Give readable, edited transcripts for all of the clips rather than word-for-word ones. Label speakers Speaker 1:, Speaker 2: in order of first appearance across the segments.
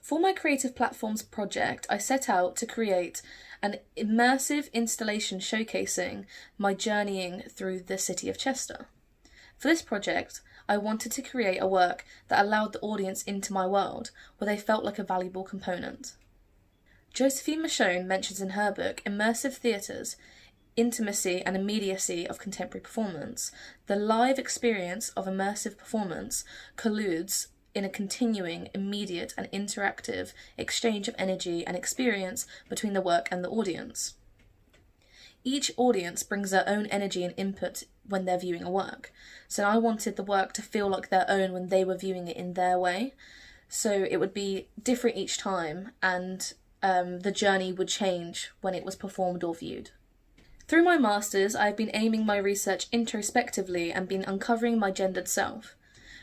Speaker 1: For my Creative Platforms project, I set out to create an immersive installation showcasing my journeying through the city of Chester. For this project, I wanted to create a work that allowed the audience into my world, where they felt like a valuable component. Josephine Michonne mentions in her book Immersive Theatres, Intimacy and Immediacy of Contemporary Performance, the live experience of immersive performance colludes in a continuing, immediate and interactive exchange of energy and experience between the work and the audience. Each audience brings their own energy and input when they're viewing a work, so I wanted the work to feel like their own when they were viewing it in their way, so it would be different each time, and the journey would change when it was performed or viewed. Through my masters, I have been aiming my research introspectively and been uncovering my gendered self.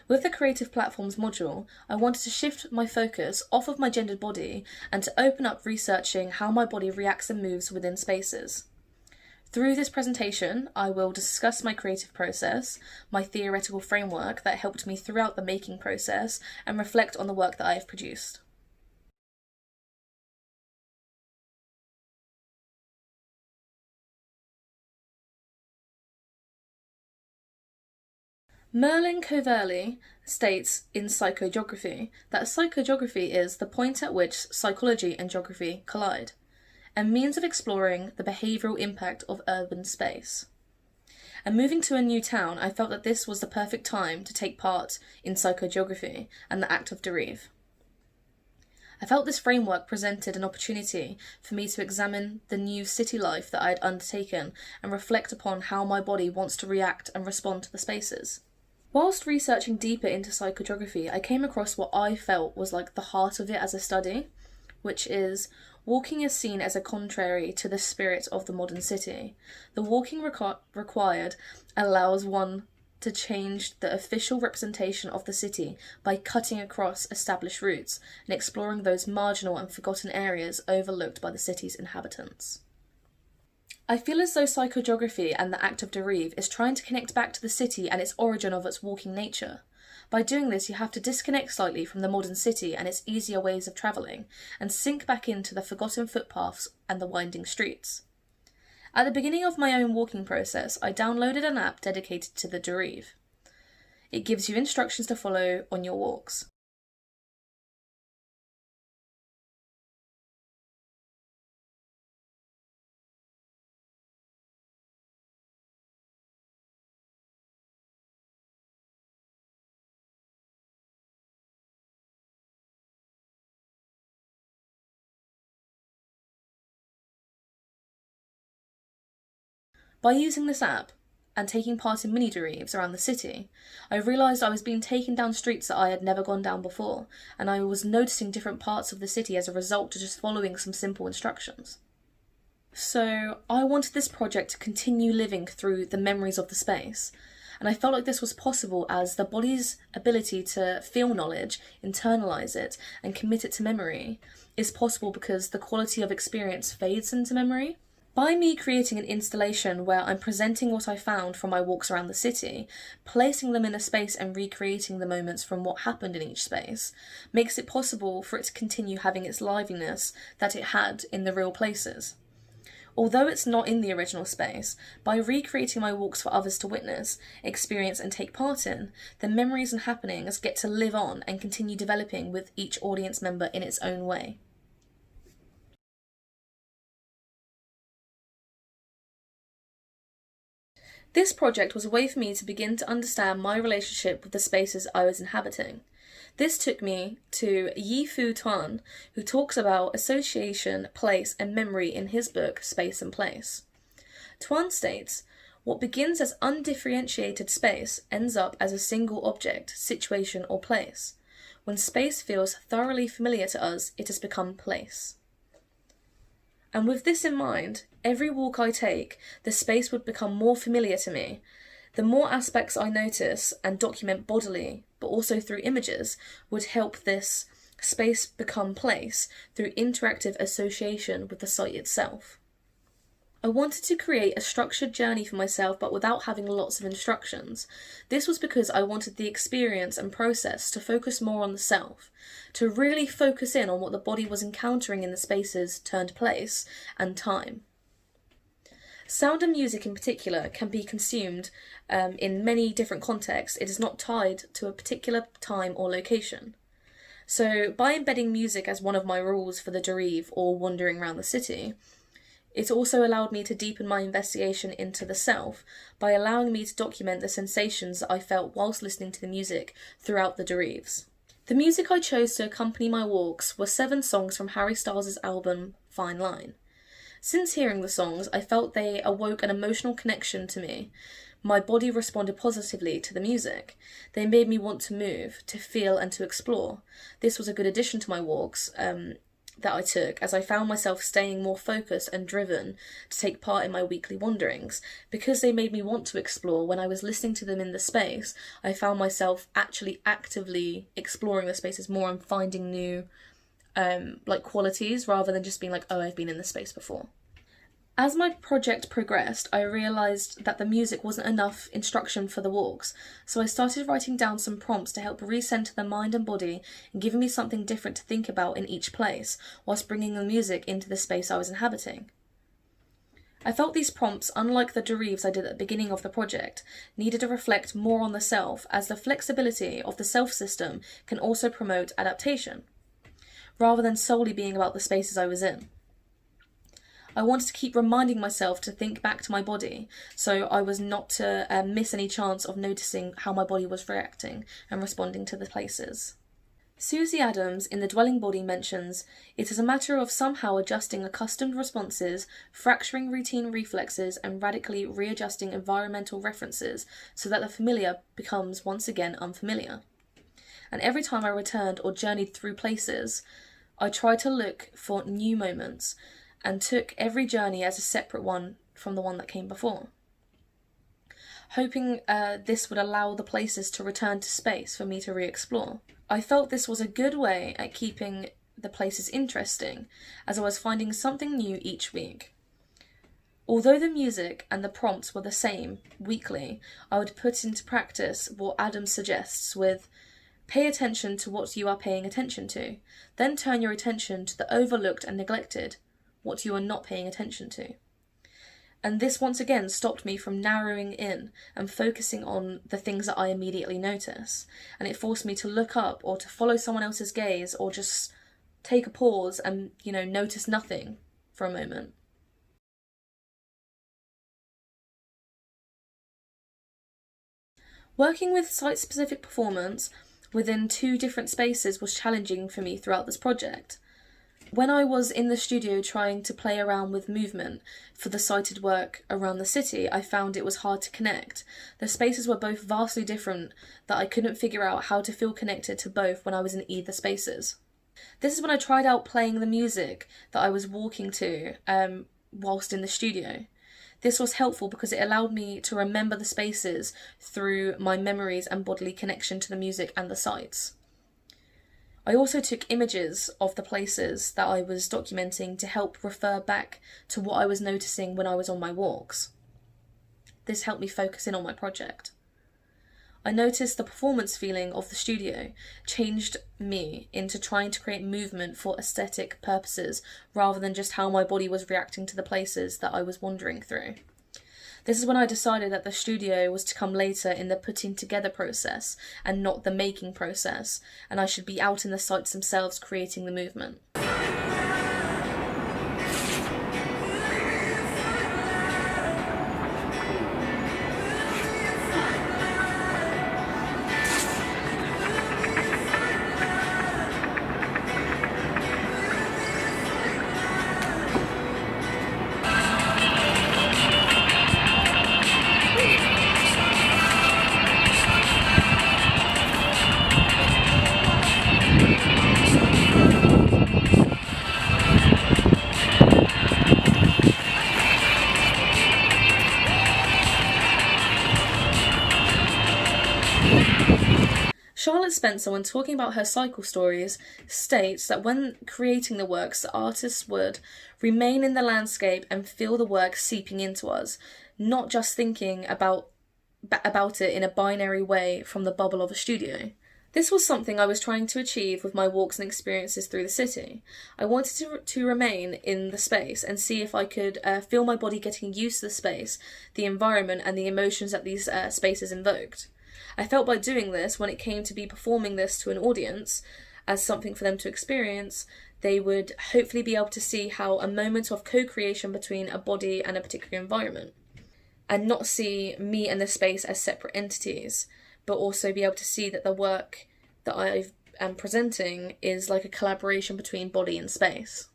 Speaker 1: With the Creative Platforms module, I wanted to shift my focus off of my gendered body and to open up researching how my body reacts and moves within spaces. Through this presentation, I will discuss my creative process, my theoretical framework that helped me throughout the making process, and reflect on the work that I have produced. Merlin Coverley states in Psychogeography that psychogeography is the point at which psychology and geography collide, a means of exploring the behavioural impact of urban space. And moving to a new town, I felt that this was the perfect time to take part in psychogeography and the act of derive. I felt this framework presented an opportunity for me to examine the new city life that I had undertaken and reflect upon how my body wants to react and respond to the spaces. Whilst researching deeper into psychogeography, I came across what I felt was like the heart of it as a study, which is walking is seen as a contrary to the spirit of the modern city. The walking required allows one to change the official representation of the city by cutting across established routes and exploring those marginal and forgotten areas overlooked by the city's inhabitants. I feel as though psychogeography and the act of derive is trying to connect back to the city and its origin of its walking nature. By doing this, you have to disconnect slightly from the modern city and its easier ways of travelling, and sink back into the forgotten footpaths and the winding streets. At the beginning of my own walking process, I downloaded an app dedicated to the derive. It gives you instructions to follow on your walks. By using this app, and taking part in mini-derives around the city, I realised I was being taken down streets that I had never gone down before, and I was noticing different parts of the city as a result of just following some simple instructions. So I wanted this project to continue living through the memories of the space, and I felt like this was possible as the body's ability to feel knowledge, internalise it, and commit it to memory is possible because the quality of experience fades into memory. By me creating an installation where I'm presenting what I found from my walks around the city, placing them in a space and recreating the moments from what happened in each space, makes it possible for it to continue having its liveliness that it had in the real places. Although it's not in the original space, by recreating my walks for others to witness, experience and take part in, the memories and happenings get to live on and continue developing with each audience member in its own way. This project was a way for me to begin to understand my relationship with the spaces I was inhabiting. This took me to Yi-Fu Tuan, who talks about association, place, and memory in his book, Space and Place. Tuan states, "What begins as undifferentiated space ends up as a single object, situation, or place. When space feels thoroughly familiar to us, it has become place." And with this in mind, every walk I take, the space would become more familiar to me. The more aspects I notice and document bodily, but also through images, would help this space become place through interactive association with the site itself. I wanted to create a structured journey for myself but without having lots of instructions. This was because I wanted the experience and process to focus more on the self, to really focus in on what the body was encountering in the spaces turned place and time. Sound and music in particular can be consumed in many different contexts. It is not tied to a particular time or location. So by embedding music as one of my rules for the Derive or wandering around the city, it also allowed me to deepen my investigation into the self by allowing me to document the sensations that I felt whilst listening to the music throughout the Derives. The music I chose to accompany my walks were 7 songs from Harry Styles' album Fine Line. Since hearing the songs, I felt they awoke an emotional connection to me. My body responded positively to the music. They made me want to move, to feel and to explore. This was a good addition to my walks that I took, as I found myself staying more focused and driven to take part in my weekly wanderings. Because they made me want to explore, when I was listening to them in the space, I found myself actually actively exploring the spaces more and finding new qualities, rather than just being like, oh, I've been in this space before. As my project progressed, I realised that the music wasn't enough instruction for the walks, so I started writing down some prompts to help recenter the mind and body and giving me something different to think about in each place, whilst bringing the music into the space I was inhabiting. I felt these prompts, unlike the Derives I did at the beginning of the project, needed to reflect more on the self, as the flexibility of the self system can also promote adaptation, rather than solely being about the spaces I was in. I wanted to keep reminding myself to think back to my body, so I was not to miss any chance of noticing how my body was reacting and responding to the places. Susie Adams in The Dwelling Body mentions, it is a matter of somehow adjusting accustomed responses, fracturing routine reflexes, and radically readjusting environmental references so that the familiar becomes once again unfamiliar. And every time I returned or journeyed through places, I tried to look for new moments, and took every journey as a separate one from the one that came before, hoping this would allow the places to return to space for me to re-explore. I felt this was a good way at keeping the places interesting, as I was finding something new each week. Although the music and the prompts were the same weekly, I would put into practice what Adam suggests with, pay attention to what you are paying attention to, then turn your attention to the overlooked and neglected, what you are not paying attention to. And this once again stopped me from narrowing in and focusing on the things that I immediately notice. And it forced me to look up or to follow someone else's gaze or just take a pause and, notice nothing for a moment. Working with site-specific performance within 2 different spaces was challenging for me throughout this project. When I was in the studio trying to play around with movement for the sited work around the city, I found it was hard to connect. The spaces were both vastly different that I couldn't figure out how to feel connected to both when I was in either spaces. This is when I tried out playing the music that I was walking to whilst in the studio. This was helpful because it allowed me to remember the spaces through my memories and bodily connection to the music and the sites. I also took images of the places that I was documenting to help refer back to what I was noticing when I was on my walks. This helped me focus in on my project. I noticed the performance feeling of the studio changed me into trying to create movement for aesthetic purposes rather than just how my body was reacting to the places that I was wandering through. This is when I decided that the studio was to come later in the putting together process and not the making process, and I should be out in the sites themselves creating the movement. Spencer, when talking about her cycle stories, states that when creating the works, the artists would remain in the landscape and feel the work seeping into us, not just thinking about it in a binary way from the bubble of a studio. This was something I was trying to achieve with my walks and experiences through the city. I wanted to remain in the space and see if I could feel my body getting used to the space, the environment, and the emotions that these spaces invoked. I felt by doing this, when it came to be performing this to an audience as something for them to experience, they would hopefully be able to see how a moment of co-creation between a body and a particular environment, and not see me and the space as separate entities, but also be able to see that the work that I am presenting is like a collaboration between body and space.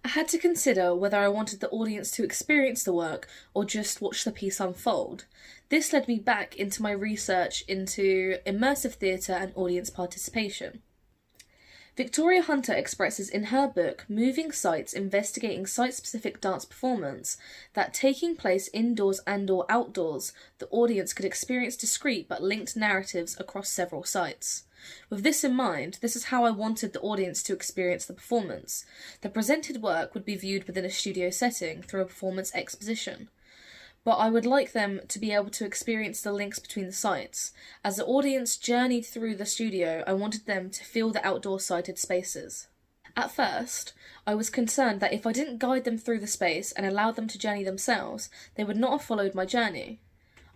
Speaker 1: I had to consider whether I wanted the audience to experience the work or just watch the piece unfold. This led me back into my research into immersive theatre and audience participation. Victoria Hunter expresses in her book Moving Sites Investigating Site-Specific Dance Performance that taking place indoors and/or outdoors, the audience could experience discrete but linked narratives across several sites. With this in mind, this is how I wanted the audience to experience the performance. The presented work would be viewed within a studio setting through a performance exposition, but I would like them to be able to experience the links between the sites. As the audience journeyed through the studio, I wanted them to feel the outdoor-sited spaces. At first, I was concerned that if I didn't guide them through the space and allow them to journey themselves, they would not have followed my journey.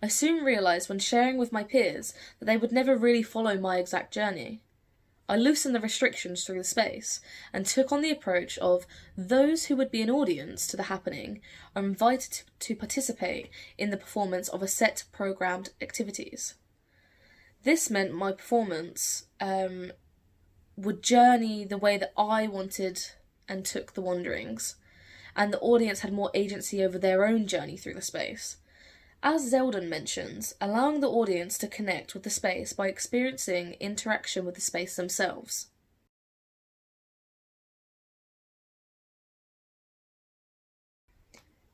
Speaker 1: I soon realised when sharing with my peers that they would never really follow my exact journey. I loosened the restrictions through the space and took on the approach of those who would be an audience to the happening are invited to participate in the performance of a set programmed activities. This meant my performance would journey the way that I wanted and took the wanderings, and the audience had more agency over their own journey through the space. As Zeldin mentions, allowing the audience to connect with the space by experiencing interaction with the space themselves.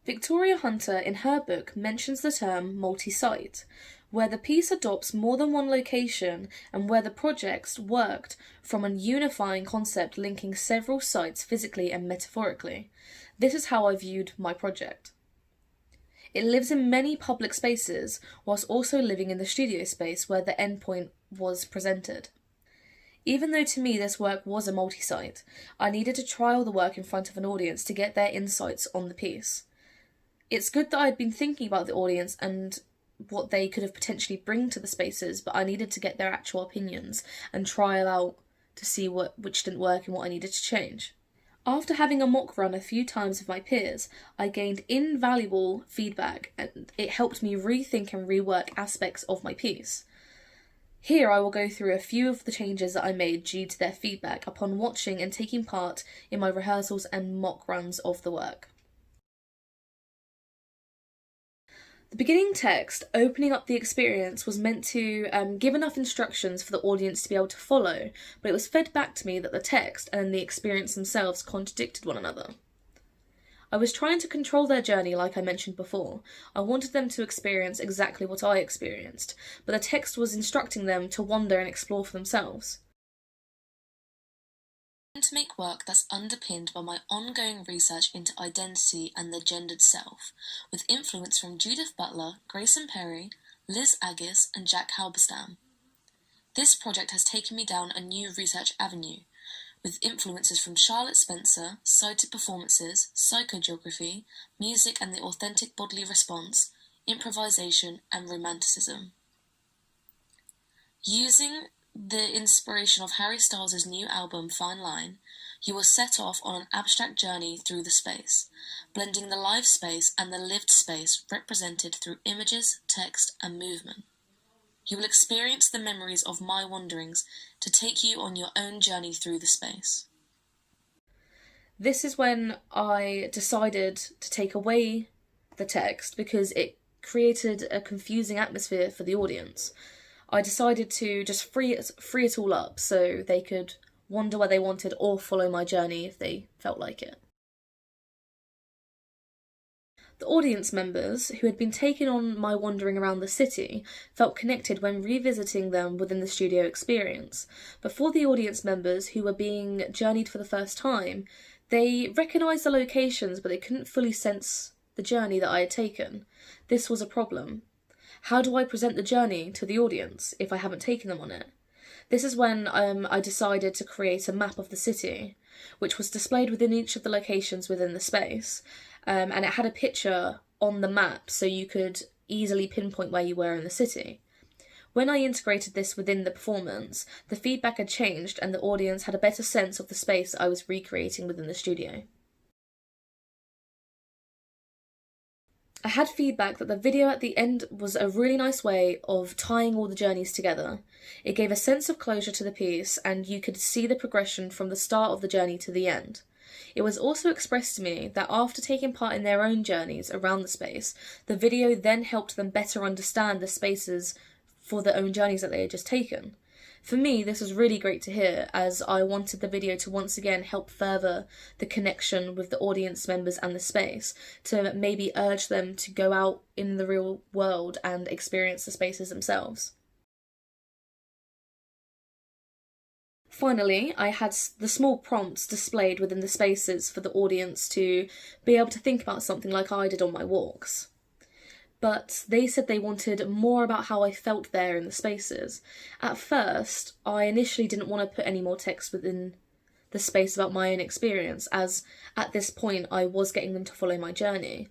Speaker 1: Victoria Hunter in her book mentions the term multisite, where the piece adopts more than one location and where the projects worked from a unifying concept linking several sites physically and metaphorically. This is how I viewed my project. It lives in many public spaces, whilst also living in the studio space where the endpoint was presented. Even though to me this work was a multi-site, I needed to trial the work in front of an audience to get their insights on the piece. It's good that I'd been thinking about the audience and what they could have potentially bring to the spaces, but I needed to get their actual opinions and trial out to see which didn't work and what I needed to change. After having a mock run a few times with my peers, I gained invaluable feedback and it helped me rethink and rework aspects of my piece. Here I will go through a few of the changes that I made due to their feedback upon watching and taking part in my rehearsals and mock runs of the work. The beginning text, opening up the experience, was meant to give enough instructions for the audience to be able to follow, but it was fed back to me that the text and the experience themselves contradicted one another. I was trying to control their journey like I mentioned before. I wanted them to experience exactly what I experienced, but the text was instructing them to wander and explore for themselves. To make work that's underpinned by my ongoing research into identity and the gendered self, with influence from Judith Butler, Grayson Perry, Liz Aggis, and Jack Halberstam. This project has taken me down a new research avenue, with influences from Charlotte Spencer, cited performances, psychogeography, music and the authentic bodily response, improvisation, and romanticism. Using the inspiration of Harry Styles' new album Fine Line, you will set off on an abstract journey through the space, blending the live space and the lived space represented through images, text, and movement. You will experience the memories of my wanderings to take you on your own journey through the space. This is when I decided to take away the text because it created a confusing atmosphere for the audience. I decided to just free it all up so they could wander where they wanted or follow my journey if they felt like it. The audience members, who had been taken on my wandering around the city, felt connected when revisiting them within the studio experience. But for the audience members who were being journeyed for the first time, they recognised the locations, but they couldn't fully sense the journey that I had taken. This was a problem. How do I present the journey to the audience if I haven't taken them on it? This is when I decided to create a map of the city, which was displayed within each of the locations within the space, and it had a picture on the map so you could easily pinpoint where you were in the city. When I integrated this within the performance, the feedback had changed and the audience had a better sense of the space I was recreating within the studio. I had feedback that the video at the end was a really nice way of tying all the journeys together. It gave a sense of closure to the piece, and you could see the progression from the start of the journey to the end. It was also expressed to me that after taking part in their own journeys around the space, the video then helped them better understand the spaces for their own journeys that they had just taken. For me, this was really great to hear, as I wanted the video to once again help further the connection with the audience members and the space, to maybe urge them to go out in the real world and experience the spaces themselves. Finally, I had the small prompts displayed within the spaces for the audience to be able to think about something like I did on my walks. But they said they wanted more about how I felt there in the spaces. At first, I initially didn't want to put any more text within the space about my own experience, as at this point I was getting them to follow my journey.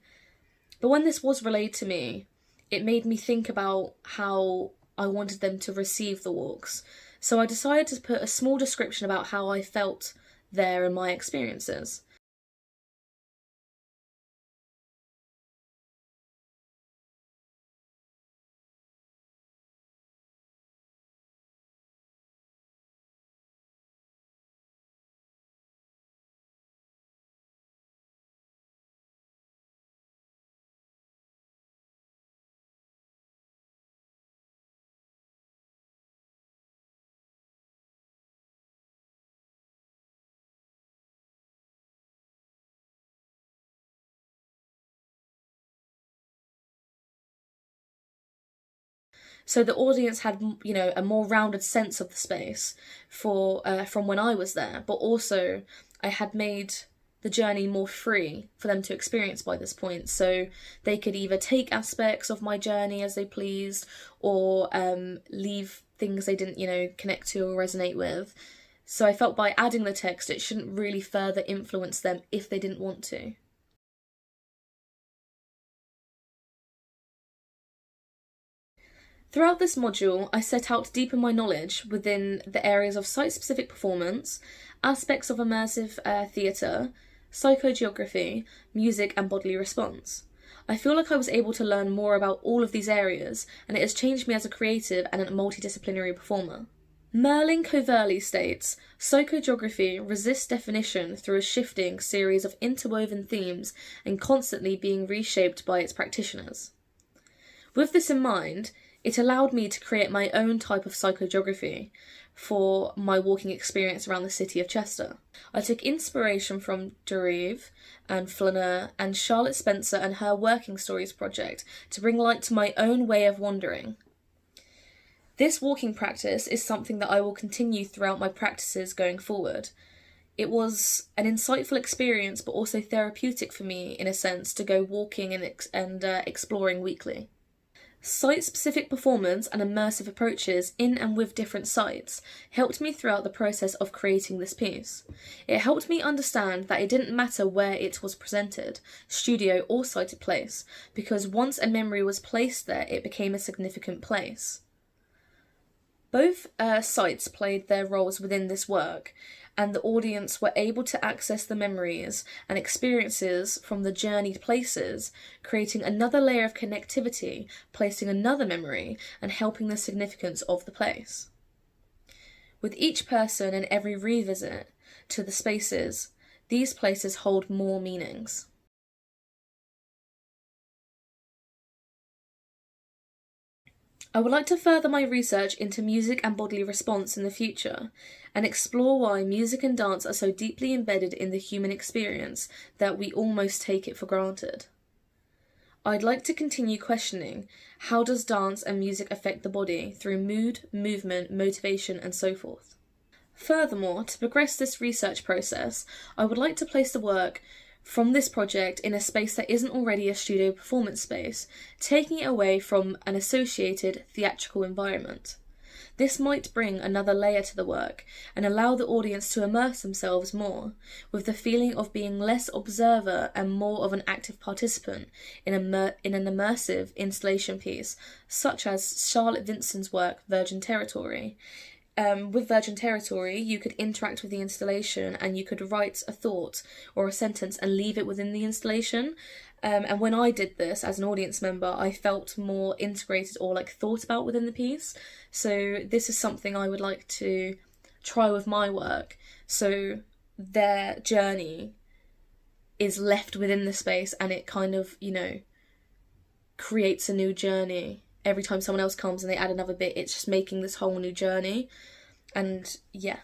Speaker 1: But when this was relayed to me, it made me think about how I wanted them to receive the walks. So I decided to put a small description about how I felt there and my experiences. So the audience had, a more rounded sense of the space from when I was there, but also I had made the journey more free for them to experience by this point. So they could either take aspects of my journey as they pleased, or leave things they didn't, connect to or resonate with. So I felt by adding the text, it shouldn't really further influence them if they didn't want to. Throughout this module, I set out to deepen my knowledge within the areas of site-specific performance, aspects of immersive theatre, psychogeography, music and bodily response. I feel like I was able to learn more about all of these areas, and it has changed me as a creative and a multidisciplinary performer. Merlin Coverley states, psychogeography resists definition through a shifting series of interwoven themes and constantly being reshaped by its practitioners. With this in mind, it allowed me to create my own type of psychogeography for my walking experience around the city of Chester. I took inspiration from Derive and Flaneur and Charlotte Spencer and her Working Stories project to bring light to my own way of wandering. This walking practice is something that I will continue throughout my practices going forward. It was an insightful experience, but also therapeutic for me, in a sense, to go walking and exploring weekly. Site-specific performance and immersive approaches in and with different sites helped me throughout the process of creating this piece. It helped me understand that it didn't matter where it was presented, studio or sited place, because once a memory was placed there, it became a significant place. Both sites played their roles within this work, and the audience were able to access the memories and experiences from the journeyed places, creating another layer of connectivity, placing another memory, and helping the significance of the place. With each person and every revisit to the spaces, these places hold more meanings. I would like to further my research into music and bodily response in the future, and explore why music and dance are so deeply embedded in the human experience that we almost take it for granted. I'd like to continue questioning how does dance and music affect the body through mood, movement, motivation, and so forth. Furthermore, to progress this research process, I would like to place the work from this project in a space that isn't already a studio performance space, taking it away from an associated theatrical environment. This might bring another layer to the work and allow the audience to immerse themselves more, with the feeling of being less observer and more of an active participant in an immersive installation piece, such as Charlotte Vinson's work Virgin Territory. With Virgin Territory, you could interact with the installation and you could write a thought or a sentence and leave it within the installation. And when I did this as an audience member, I felt more integrated or like thought about within the piece. So this is something I would like to try with my work. So their journey is left within the space and it kind of, creates a new journey. Every time someone else comes and they add another bit, it's just making this whole new journey. And yeah.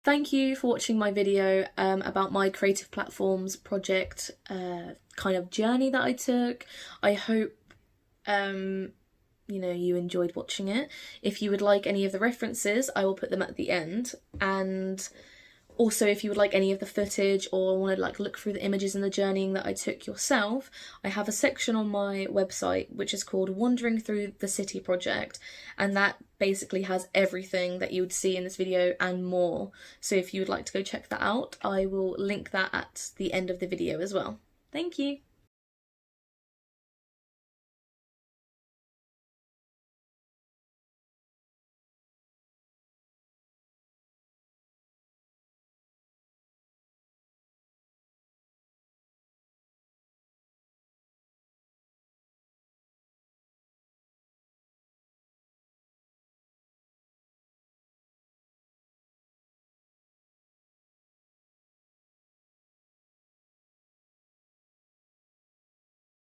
Speaker 1: Thank you for watching my video about my creative platforms project kind of journey that I took. I hope you enjoyed watching it. If you would like any of the references, I will put them at the end. And also, if you would like any of the footage or want to look through the images and the journeying that I took yourself, I have a section on my website which is called Wandering Through the City Project, and that basically has everything that you would see in this video and more. So if you would like to go check that out, I will link that at the end of the video as well. Thank you!